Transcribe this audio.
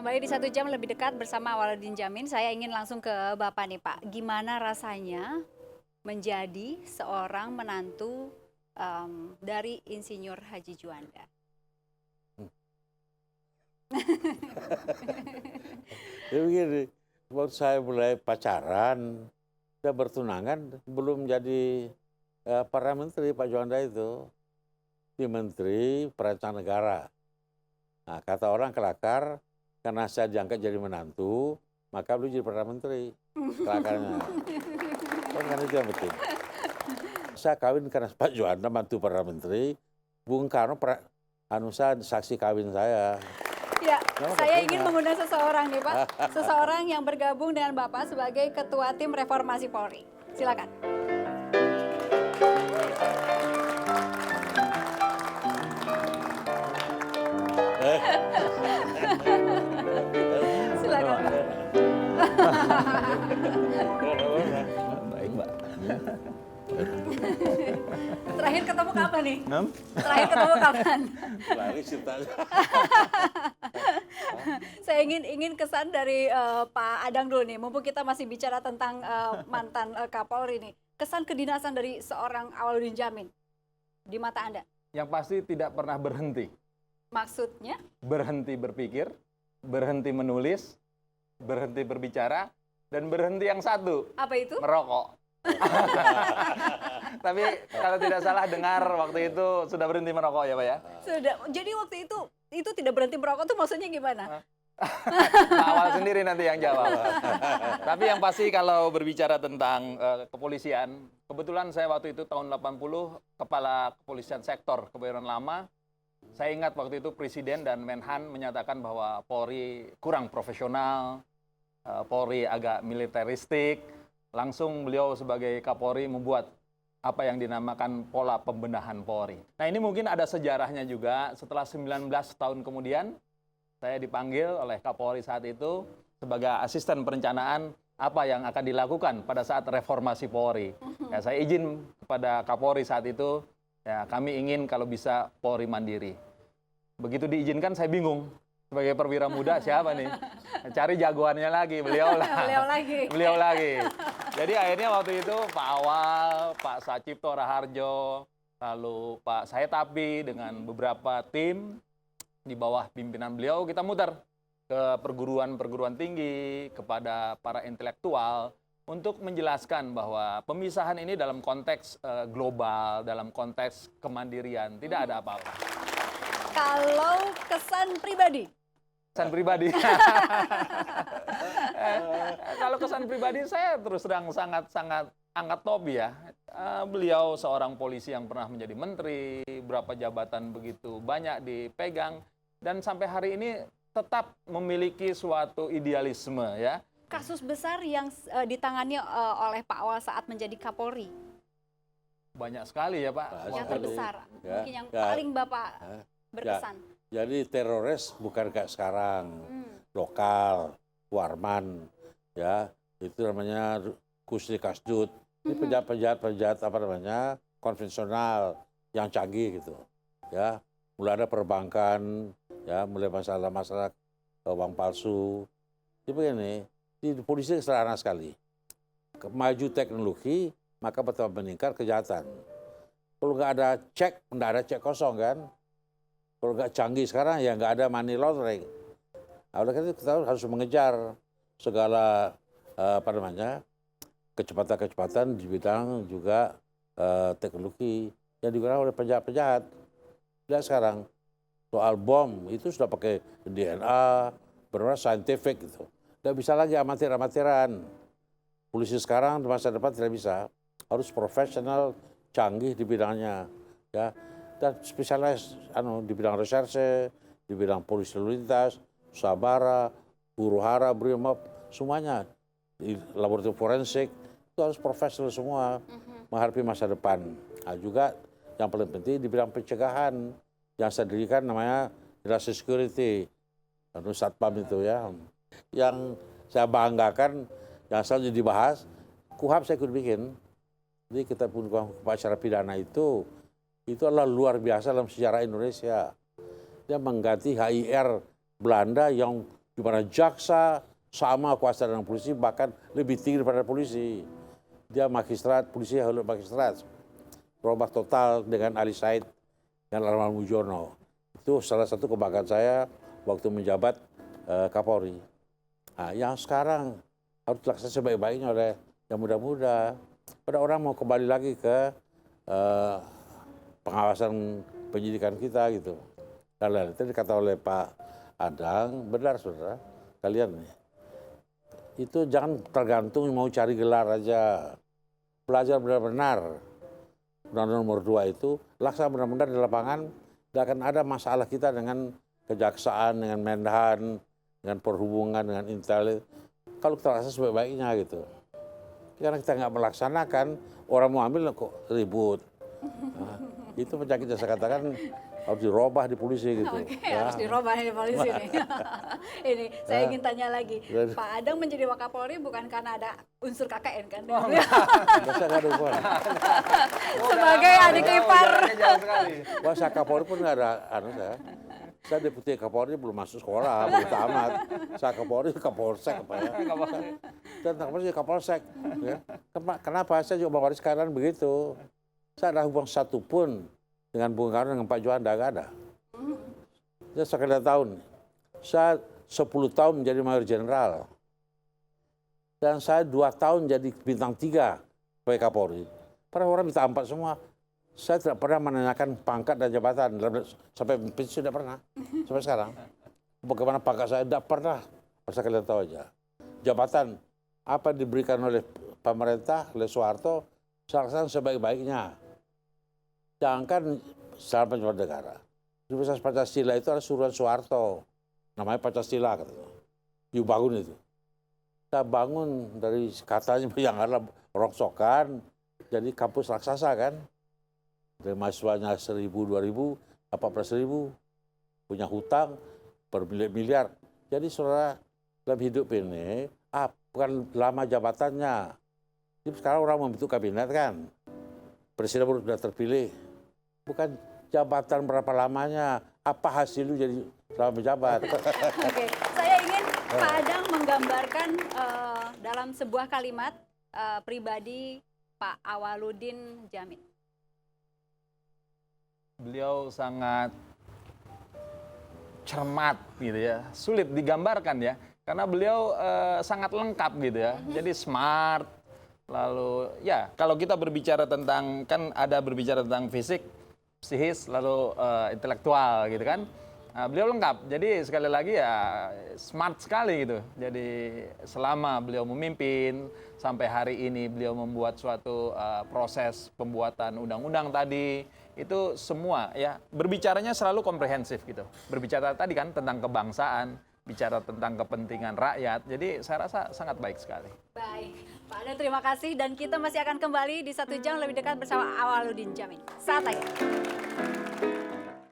kembali di 1 jam lebih dekat bersama Awaludin Jamin. Saya ingin langsung ke Bapak nih Pak. Gimana rasanya menjadi seorang menantu dari Insinyur Haji Juanda? Ya begini, waktu saya mulai pacaran, saya bertunangan belum jadi Perdana Menteri Pak Juanda itu. Di Menteri Perencanaan Negara. Nah, kata orang kelakar, karena saya diangkat jadi menantu, maka beliau jadi Perdana Menteri. Kelakarnya. Kan itu yang penting. Saya kawin karena Pak Juanda, mantu Perdana Menteri. Bung Karno, saksi kawin saya. Ya, saya ingin mengundang seseorang nih Pak. Seseorang yang bergabung dengan Bapak sebagai Ketua Tim Reformasi Polri. Silakan. Silakan Pak. Baik, Mbak. Terakhir ketemu kapan nih? Terakhir ketemu kapan? Lari ceritanya. Saya ingin kesan dari Pak Adang dulu nih. Mumpung kita masih bicara tentang mantan Kapolri nih. Kesan kedinasan dari seorang Awaludin Jamin di mata Anda? Yang pasti tidak pernah berhenti. Maksudnya? Berhenti berpikir, berhenti menulis, berhenti berbicara, dan berhenti yang satu. Apa itu? Merokok. Tapi kalau tidak salah dengar waktu itu sudah berhenti merokok ya Pak ya? Sudah. Jadi waktu itu tidak berhenti merokok tuh maksudnya gimana? Pak Awal sendiri nanti yang jawab. Tapi yang pasti kalau berbicara tentang kepolisian, kebetulan saya waktu itu tahun 80 Kepala Kepolisian Sektor Kebayoran Lama. Saya ingat waktu itu Presiden dan Menhan menyatakan bahwa Polri kurang profesional, Polri agak militeristik. Langsung beliau sebagai Kapolri membuat apa yang dinamakan pola pembenahan Polri. Nah ini mungkin ada sejarahnya juga. Setelah 19 tahun kemudian, saya dipanggil oleh Kapolri saat itu sebagai asisten perencanaan apa yang akan dilakukan pada saat reformasi Polri. Ya, saya izin kepada Kapolri saat itu, ya kami ingin kalau bisa Polri mandiri. Begitu diizinkan saya bingung. Sebagai perwira muda siapa nih? Cari jagoannya lagi, beliau lah. Beliau lagi. Jadi akhirnya waktu itu Pak Awal, Pak Sacipto Raharjo, lalu Pak Saetapi dengan beberapa tim di bawah pimpinan beliau kita muter ke perguruan-perguruan tinggi, kepada para intelektual untuk menjelaskan bahwa pemisahan ini dalam konteks global, dalam konteks kemandirian, tidak ada apa-apa. Kalau kesan pribadi? Kesan pribadi. Kalau kesan pribadi saya terus terang sangat angkat topi ya. Beliau seorang polisi yang pernah menjadi menteri, berapa jabatan begitu banyak dipegang, dan sampai hari ini tetap memiliki suatu idealisme ya. Kasus besar yang ditangani oleh Pak Awal saat menjadi Kapolri? Banyak sekali ya Pak. Yang terbesar, mungkin yang paling Bapak berkesan. Jadi teroris bukan kayak sekarang, lokal, Warman, ya itu namanya Kusli Kasdut. Ini penjahat apa namanya konvensional yang canggih gitu, ya. Mulai ada perbankan, ya, mulai masalah uang palsu. Jadi begini, di polisi sederhana sekali. Maju teknologi, maka betul meningkat kejahatan. Kalau nggak ada cek kosong kan. Kalau nggak canggih sekarang ya nggak ada money laundering. Nah, oleh karena itu kita harus mengejar segala kecepatan di bidang juga teknologi yang digunakan oleh penjahat-penjahat. Lihat sekarang soal bom itu sudah pakai DNA, benar-benar scientific gitu. Tidak bisa lagi amatir-amatiran. Polisi sekarang di masa depan tidak bisa, harus profesional, canggih di bidangnya, ya. Dan spesialis di bidang reserse, di bidang polisi lalu lintas, sabara, huru-hara, brimob, semuanya di laboratorium forensik itu harus profesional semua menghadapi masa depan. Nah, juga yang paling penting di bidang pencegahan yang saya dirikan namanya Dirasa Security, Satpam itu ya. Yang saya banggakan yang selalu dibahas, KUHAP saya ikut bikin. Jadi kita pun acara pidana itu adalah luar biasa dalam sejarah Indonesia. Dia mengganti HIR Belanda yang di mana jaksa sama kuasa dengan polisi, bahkan lebih tinggi daripada polisi. Dia magistrat, polisi halus magistrat. Berubah total dengan Ali Said dan Arman Mujono. Itu salah satu kebanggaan saya waktu menjabat Kapolri. Nah, yang sekarang harus dilaksanakan sebaik-baiknya oleh yang muda-muda. Pada orang mau kembali lagi ke pengawasan penyidikan kita gitu. Dan tadi dikata oleh Pak Adang, benar saudara, kalian itu jangan tergantung mau cari gelar aja. Belajar benar-benar. Undang-Undang nomor 2 itu laksana benar-benar di lapangan, tidak akan ada masalah kita dengan kejaksaan, dengan Menhan, dengan perhubungan, dengan intel. Kalau kita laksanakan sebaik-baiknya gitu. Karena kita nggak melaksanakan, orang mau ambil kok ribut. Nah, itu penyakit yang saya katakan harus dirubah di polisi gitu. Oke, harus dirubah di polisi nih. Ini saya ingin tanya lagi, Pak Adang menjadi Wakapolri bukan karena ada unsur KKN kan? Biasa nggak ada hubungan. Sebagai adik ipar. Wah, saya Kapolri pun nggak ada saya. Saya deputi Kapolri belum masuk sekolah, belum tamat. Saya Kapolri, Kapolsek apa ya. Dan Kapolri Kapolsek. Ya. Kenapa saya juga mewaris sekarang begitu. Saya ada hubungan satu pun dengan Bung Karno, dengan Pak Juanda, nggak ada. Saya sekian tahun. Saya 10 tahun menjadi mayor jenderal. Dan saya 2 tahun jadi bintang 3 sebagai Kapolri. Para orang minta 4 semua. Saya tidak pernah menanyakan pangkat dan jabatan. Sampai pensiun tidak pernah. Sampai sekarang. Bagaimana pangkat saya tidak pernah. Masa kalian tahu aja. Jabatan apa diberikan oleh pemerintah, oleh Soeharto, saya laksanakan sebaik-baiknya. Jangankan salah pejabat negara. Universitas Pancasila itu adalah suruhan Soeharto. Namanya Pancasila katanya. Yuk bangun itu. Kita bangun dari katanya yang ada rongsokan. Jadi kampus raksasa kan. Dari mahasiswanya 1.000, 2.000, 14.000. Punya hutang bermiliar-miliar. Jadi saudara dalam hidup ini, bukan lama jabatannya. Jadi sekarang orang membentuk kabinet kan. Presiden baru sudah terpilih. Bukan jabatan berapa lamanya, apa hasil lu jadi selama menjabat. Oke, saya ingin Pak Adang menggambarkan dalam sebuah kalimat pribadi Pak Awaludin Djamin. Beliau sangat cermat gitu ya, sulit digambarkan ya, karena beliau sangat lengkap gitu ya, jadi smart, lalu ya kalau kita berbicara tentang, kan ada berbicara tentang fisik, psikis, lalu intelektual gitu kan, nah, beliau lengkap, jadi sekali lagi ya smart sekali gitu, jadi selama beliau memimpin, sampai hari ini beliau membuat suatu proses pembuatan undang-undang tadi, itu semua ya berbicaranya selalu komprehensif gitu. Berbicara tadi kan tentang kebangsaan, bicara tentang kepentingan rakyat. Jadi saya rasa sangat baik sekali. Baik, Pak Adang terima kasih dan kita masih akan kembali di 1 jam lebih dekat bersama Awaludin Djamin. Saat lagi.